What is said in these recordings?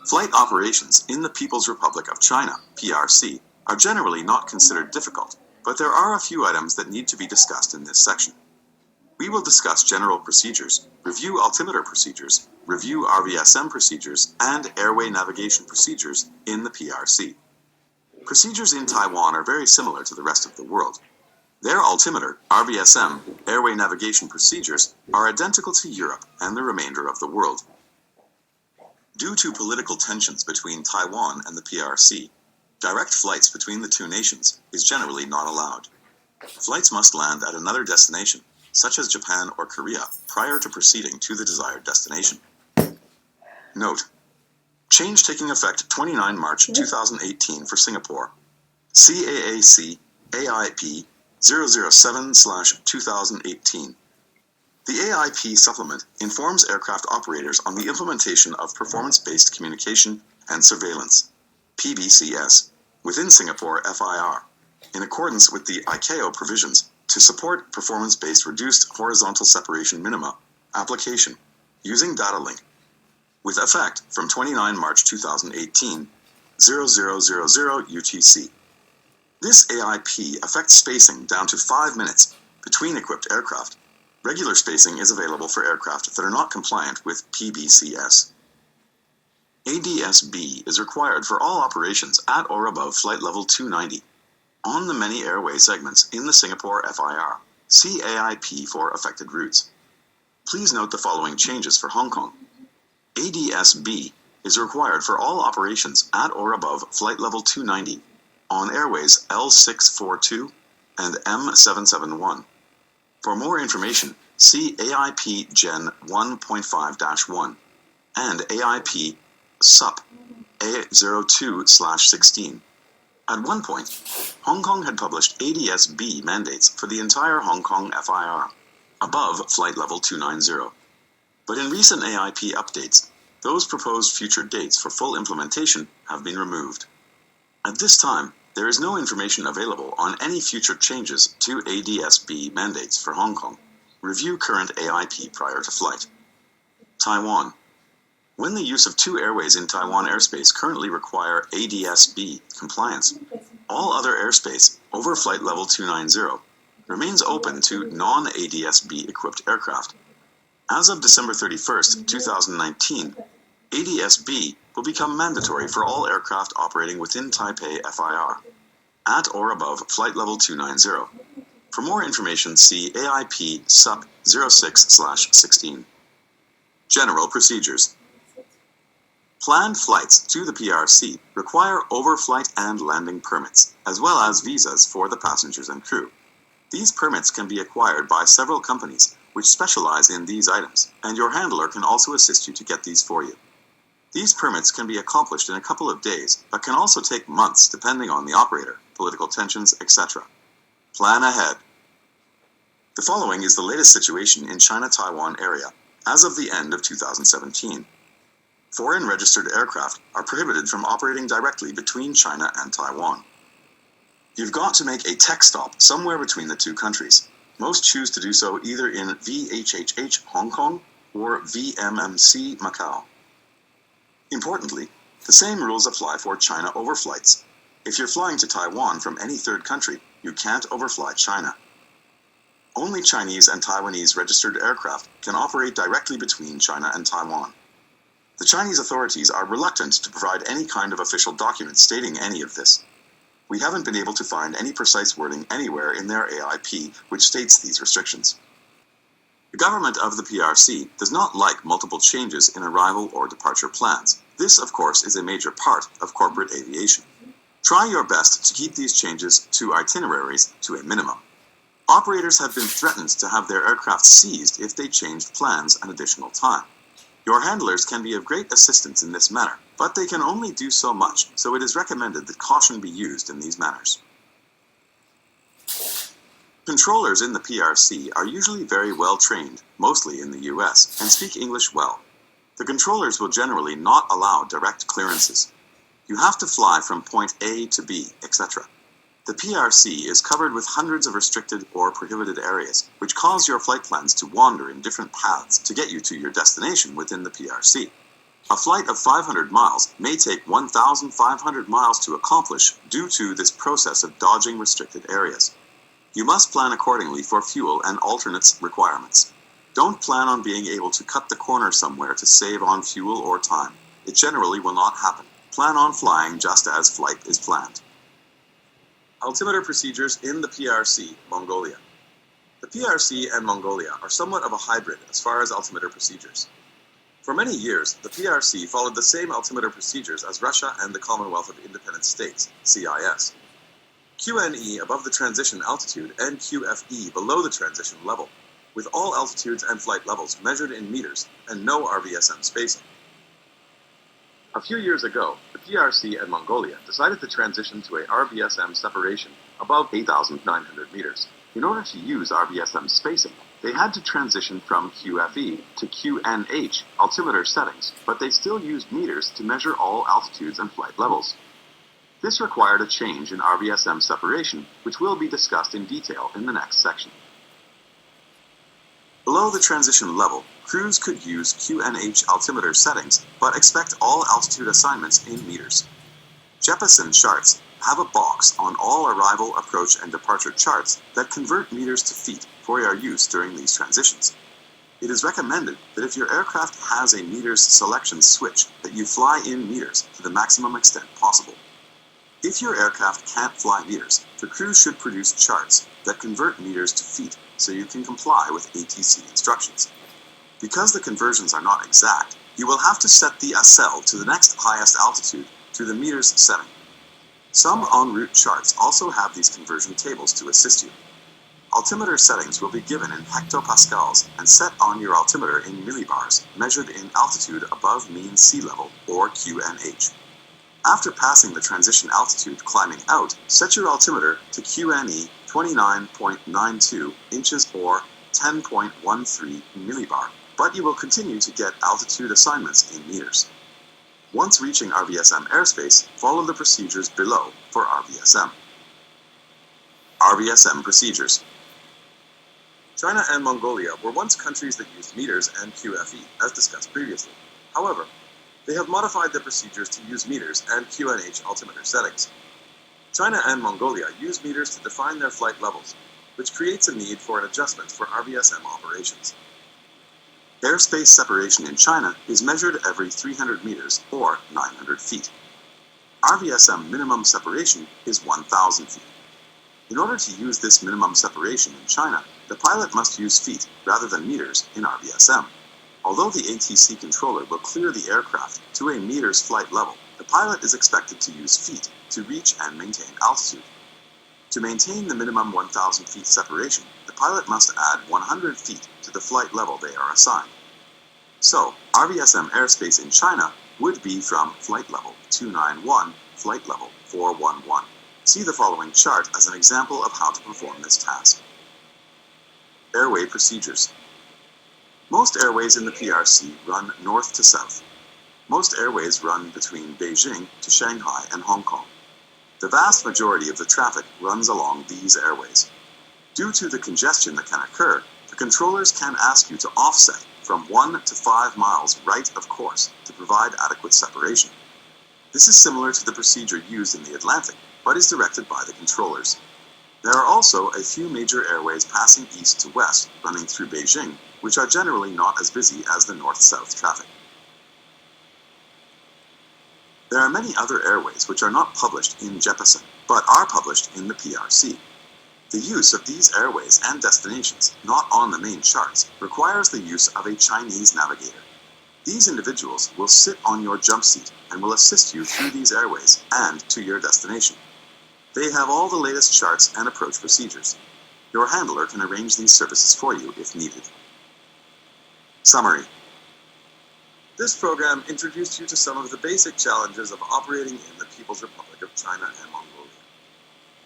Flight operations in the People's Republic of China, PRC, are generally not considered difficult, but there are a few items that need to be discussed in this section. We will discuss general procedures, review altimeter procedures, review RVSM procedures, and airway navigation procedures in the PRC. Procedures in Taiwan are very similar to the rest of the world. Their altimeter, RVSM, airway navigation procedures are identical to Europe and the remainder of the world. Due to political tensions between Taiwan and the PRC, direct flights between the two nations is generally not allowed. Flights must land at another destination, such as Japan or Korea, prior to proceeding to the desired destination. Note: change taking effect 29 March 2018 for Singapore. CAAC AIP 007/2018. The AIP supplement informs aircraft operators on the implementation of performance-based communication and surveillance, PBCS, within Singapore FIR, in accordance with the ICAO provisions to support performance-based reduced horizontal separation minima application using data link, with effect from 29 March 2018, 0000 UTC. This AIP affects spacing down to 5 minutes between equipped aircraft. Regular spacing is available for aircraft that are not compliant with PBCS. ADS-B is required for all operations at or above flight level 290 on the many airway segments in the Singapore FIR. See AIP for affected routes. Please note the following changes for Hong Kong. ADS-B is required for all operations at or above flight level 290 on airways L642 and M771. For more information, see AIP Gen 1.5-1 and AIP SUP A02/16. At one point, Hong Kong had published ADS-B mandates for the entire Hong Kong FIR, above flight level 290. But in recent AIP updates, those proposed future dates for full implementation have been removed. At this time, there is no information available on any future changes to ADS-B mandates for Hong Kong. Review current AIP prior to flight. Taiwan. When the use of two airways in Taiwan airspace currently require ADS-B compliance, all other airspace over flight level 290 remains open to non-ADS-B equipped aircraft. As of December 31st, 2019, ADS-B will become mandatory for all aircraft operating within Taipei FIR, at or above flight level 290. For more information, see AIP SUP 06/16. General procedures. Planned flights to the PRC require overflight and landing permits, as well as visas for the passengers and crew. These permits can be acquired by several companies which specialize in these items, and your handler can also assist you to get these for you. These permits can be accomplished in a couple of days, but can also take months depending on the operator, political tensions, etc. Plan ahead. The following is the latest situation in China-Taiwan area as of the end of 2017. Foreign registered aircraft are prohibited from operating directly between China and Taiwan. You've got to make a tech stop somewhere between the two countries. Most choose to do so either in VHHH Hong Kong or VMMC Macau. Importantly, the same rules apply for China overflights. If you're flying to Taiwan from any third country, you can't overfly China. Only Chinese and Taiwanese registered aircraft can operate directly between China and Taiwan. The Chinese authorities are reluctant to provide any kind of official document stating any of this. We haven't been able to find any precise wording anywhere in their AIP which states these restrictions. The government of the PRC does not like multiple changes in arrival or departure plans. This, of course, is a major part of corporate aviation. Try your best to keep these changes to itineraries to a minimum. Operators have been threatened to have their aircraft seized if they changed plans an additional time. Your handlers can be of great assistance in this matter, but they can only do so much, so it is recommended that caution be used in these matters. Controllers in the PRC are usually very well trained, mostly in the US, and speak English well. The controllers will generally not allow direct clearances. You have to fly from point A to B, etc. The PRC is covered with hundreds of restricted or prohibited areas, which cause your flight plans to wander in different paths to get you to your destination within the PRC. A flight of 500 miles may take 1,500 miles to accomplish due to this process of dodging restricted areas. You must plan accordingly for fuel and alternates requirements. Don't plan on being able to cut the corner somewhere to save on fuel or time. It generally will not happen. Plan on flying just as flight is planned. Altimeter procedures in the PRC, Mongolia. The PRC and Mongolia are somewhat of a hybrid as far as altimeter procedures. For many years, the PRC followed the same altimeter procedures as Russia and the Commonwealth of Independent States, CIS. QNE above the transition altitude and QFE below the transition level, with all altitudes and flight levels measured in meters and no RVSM spacing. A few years ago, the PRC and Mongolia decided to transition to a RVSM separation above 8,900 meters. In order to use RVSM spacing, they had to transition from QFE to QNH altimeter settings, but they still used meters to measure all altitudes and flight levels. This required a change in RVSM separation, which will be discussed in detail in the next section. Below the transition level, crews could use QNH altimeter settings, but expect all altitude assignments in meters. Jeppesen charts have a box on all arrival, approach, and departure charts that convert meters to feet for your use during these transitions. It is recommended that if your aircraft has a meters selection switch, that you fly in meters to the maximum extent possible. If your aircraft can't fly meters, the crew should produce charts that convert meters to feet so you can comply with ATC instructions. Because the conversions are not exact, you will have to set the ACL to the next highest altitude through the meters setting. Some en route charts also have these conversion tables to assist you. Altimeter settings will be given in hectopascals and set on your altimeter in millibars, measured in altitude above mean sea level, or QNH. After passing the transition altitude climbing out, set your altimeter to QNE 29.92 inches or 10.13 millibar, but you will continue to get altitude assignments in meters. Once reaching RVSM airspace, follow the procedures below for RVSM. RVSM procedures. China and Mongolia were once countries that used meters and QFE, as discussed previously. However, they have modified their procedures to use meters and QNH altimeter settings. China and Mongolia use meters to define their flight levels, which creates a need for an adjustment for RVSM operations. Airspace separation in China is measured every 300 meters or 900 feet. RVSM minimum separation is 1,000 feet. In order to use this minimum separation in China, the pilot must use feet rather than meters in RVSM. Although the ATC controller will clear the aircraft to a meters flight level, the pilot is expected to use feet to reach and maintain altitude. To maintain the minimum 1,000 feet separation, the pilot must add 100 feet to the flight level they are assigned. So, RVSM airspace in China would be from flight level 291, flight level 411. See the following chart as an example of how to perform this task. Airway procedures. Most airways in the PRC run north to south. Most airways run between Beijing to Shanghai and Hong Kong. The vast majority of the traffic runs along these airways. Due to the congestion that can occur, the controllers can ask you to offset from 1 to 5 miles right of course to provide adequate separation. This is similar to the procedure used in the Atlantic, but is directed by the controllers. There are also a few major airways passing east to west, running through Beijing, which are generally not as busy as the north-south traffic. There are many other airways which are not published in Jeppesen, but are published in the PRC. The use of these airways and destinations, not on the main charts, requires the use of a Chinese navigator. These individuals will sit on your jump seat and will assist you through these airways and to your destination. They have all the latest charts and approach procedures. Your handler can arrange these services for you if needed. Summary. This program introduced you to some of the basic challenges of operating in the People's Republic of China and Mongolia.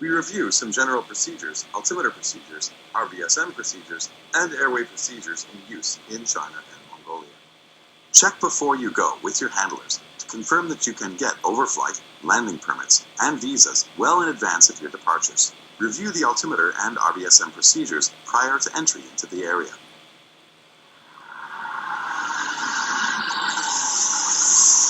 We review some general procedures, altimeter procedures, RVSM procedures, and airway procedures in use in China and Mongolia. Check before you go with your handlers to confirm that you can get overflight, landing permits, and visas well in advance of your departures. Review the altimeter and RVSM procedures prior to entry into the area.